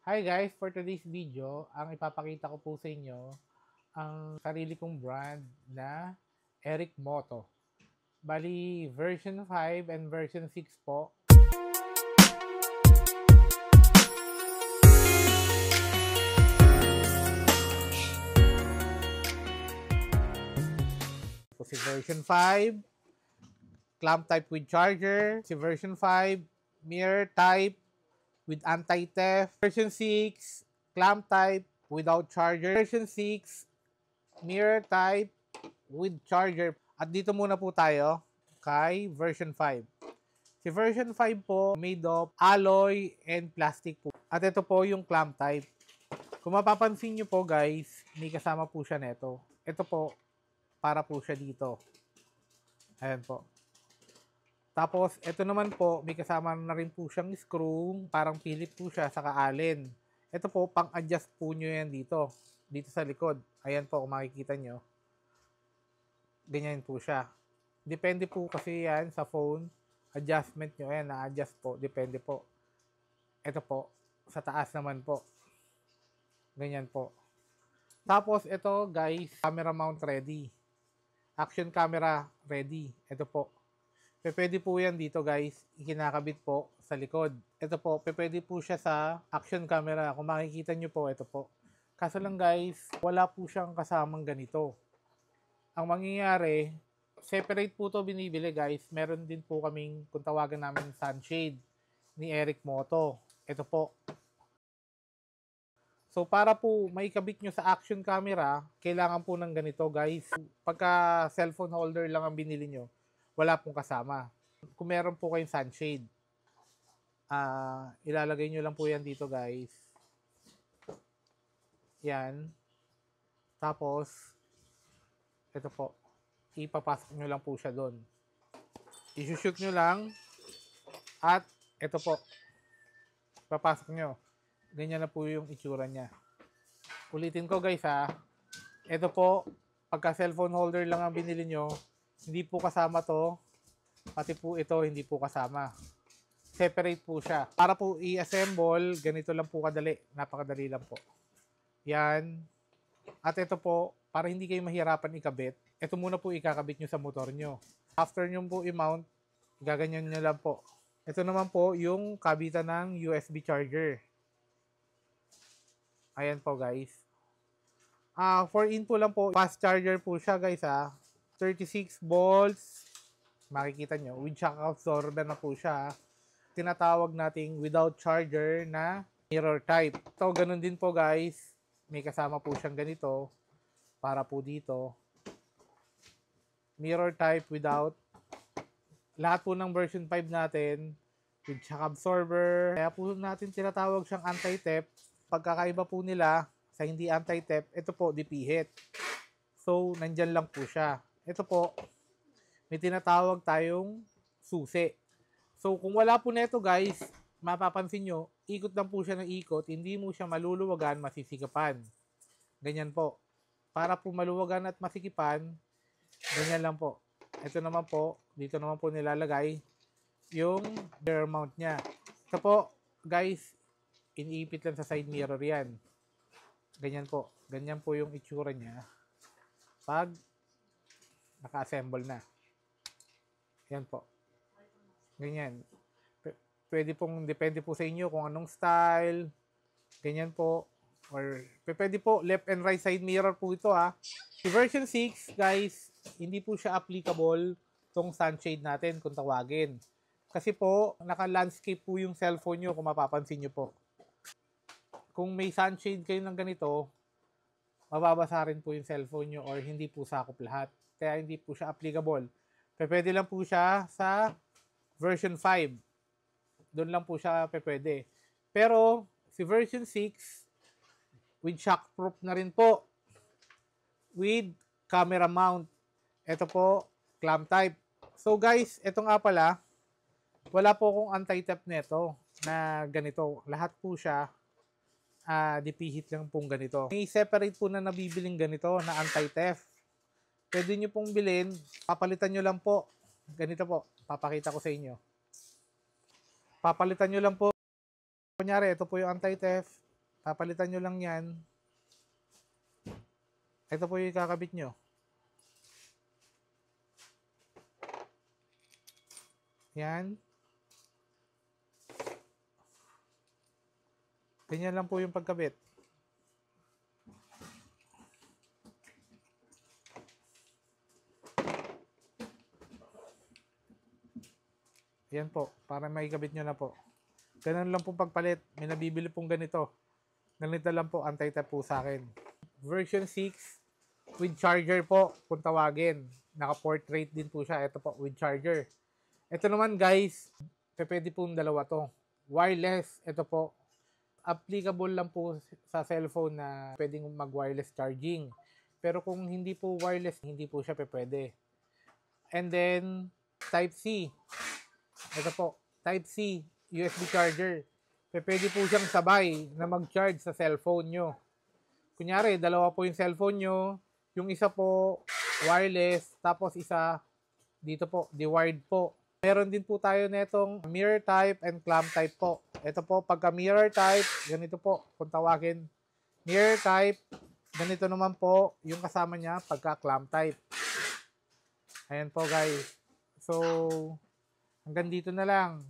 Hi guys, for today's video, ang ipapakita ko po sa inyo ang sarili kong brand na Eric Moto. Bali, version 5 and version 6 po. Si version 5, clamp type with charger. Si version 5, mirror type with anti-theft. Version 6, clamp type without charger. Version 6, mirror type with charger. At dito muna po tayo kay version 5. Si version 5 po, made of alloy and plastic po. At ito po yung clamp type. Kung mapapansin nyo po guys, may kasama po siya neto. Ito po, para po siya dito. Ayan po. Tapos, ito naman po, may kasama na rin po siyang screw. Parang Philip po siya, saka Allen. Ito po, pang-adjust po nyo yan dito. Dito sa likod. Ayan po, kung makikita nyo. Ganyan po siya. Depende po kasi yan sa phone. Adjustment nyo. Ayan, na-adjust po. Depende po. Ito po, sa taas naman po. Ganyan po. Tapos, ito guys, camera mount ready. Action camera ready. Ito po. Pwede po yan dito guys. Ikinakabit po sa likod. Ito po. Pwede po siya sa action camera. Kung makikita nyo po, ito po. Kaso lang guys, wala po siyang kasamang ganito. Ang mangyayari, separate po to binibili guys. Meron din po kaming, kung tawagan namin, sunshade ni Eric Moto. Ito po. So, para po maikabit nyo sa action camera, kailangan po ng ganito guys. Pagka cellphone holder lang ang binili nyo, wala pong kasama. Kung meron po kayong sunshade, ilalagay nyo lang po yan dito guys. Yan. Tapos, ito po. Ipapasok nyo lang po siya doon. I-shoot nyo lang. At, ito po. Papasok nyo. Ganyan na po yung itsura niya. Ulitin ko guys ha. Ito po, pagka cellphone holder lang ang binili nyo, hindi po kasama to. Pati po ito, hindi po kasama. Separate po siya. Para po i-assemble, ganito lang po kadali. Napakadali lang po. Yan. At ito po, para hindi kayo mahirapan ikabit, ito muna po ikakabit nyo sa motor nyo. After nyo po i-mount, gaganyan nyo lang po. Ito naman po yung kabitan ng USB charger. Ayan po guys. 4-in po lang po. Fast charger po siya guys ha. 36 volts. Makikita nyo. With shock absorber na po siya. Tinatawag nating without charger na mirror type. So ganun din po guys. May kasama po siyang ganito. Para po dito. Mirror type without. Lahat po ng version 5 natin. With shock absorber. Kaya po natin tinatawag siyang anti-theft. Pagkakaiba po nila sa hindi anti-theft, ito po, dipihit. So, nandyan lang po siya. Ito po, may tinatawag tayong susi. So, kung wala po neto guys, mapapansin nyo, ikot lang po siya ng ikot, hindi mo siya maluluwagan, masisikapan. Ganyan po. Para po maluwagan at masikipan, ganyan lang po. Ito naman po, dito naman po nilalagay yung rear mount niya. Ito po, guys, iniipit lang sa side mirror yan. Ganyan po. Ganyan po yung itsura niya pag naka-assemble na. Yan po. Ganyan. Pwede pong, depende po sa inyo kung anong style. Ganyan po. Or pwede po, left and right side mirror po ito ha. Si version 6, guys, hindi po siya applicable tong sunshade natin kung tawagin. Kasi po, naka-landscape po yung cellphone nyo kung mapapansin nyo po. Kung may sunshade kayo ng ganito, mababasa rin po yung cellphone nyo or hindi po sakop lahat. Kaya hindi po siya applicable. Pwede lang po siya sa version 5. Doon lang po siya pwede. Pero si version 6, with shockproof na rin po. With camera mount. Ito po, clamp type. So guys, ito nga pala, wala po akong anti-theft neto na ganito. Lahat po siya dipihit lang pong ganito. May separate po na nabibiling ganito na anti-theft. Pwede nyo pong bilhin, papalitan nyo lang po. Ganito po, papakita ko sa inyo. Papalitan nyo lang po. Kunyari, ito po yung anti-theft. Papalitan nyo lang yan. Ito po yung kakabit nyo. Yan. Ganyan lang po yung pagkabit. Yan po, para maikabit nyo na po. Ganun lang po pagpalit. May nabibili pong ganito. Ganito lang po, anti-tap po sa akin. Version 6 with charger po, kung tawagin. Naka-portrait din po siya. Ito po, with charger. Ito naman guys, pwede pong dalawa to. Wireless, ito po. Applicable lang po sa cellphone na pwedeng mag-wireless charging. Pero kung hindi po wireless, hindi po siya pwede. And then, Type-C. Ito po, Type-C, USB charger. Pwede po siyang sabay na mag-charge sa cellphone nyo. Kunyari, dalawa po yung cellphone nyo. Yung isa po, wireless. Tapos isa, dito po, di-wired po. Meron din po tayo netong mirror type and clamp type po. Ito po, pagka mirror type, ganito po, kung tawagin. Mirror type, ganito naman po, yung kasama niya, pagka clamp type. Ayan po guys. So, hanggang dito na lang.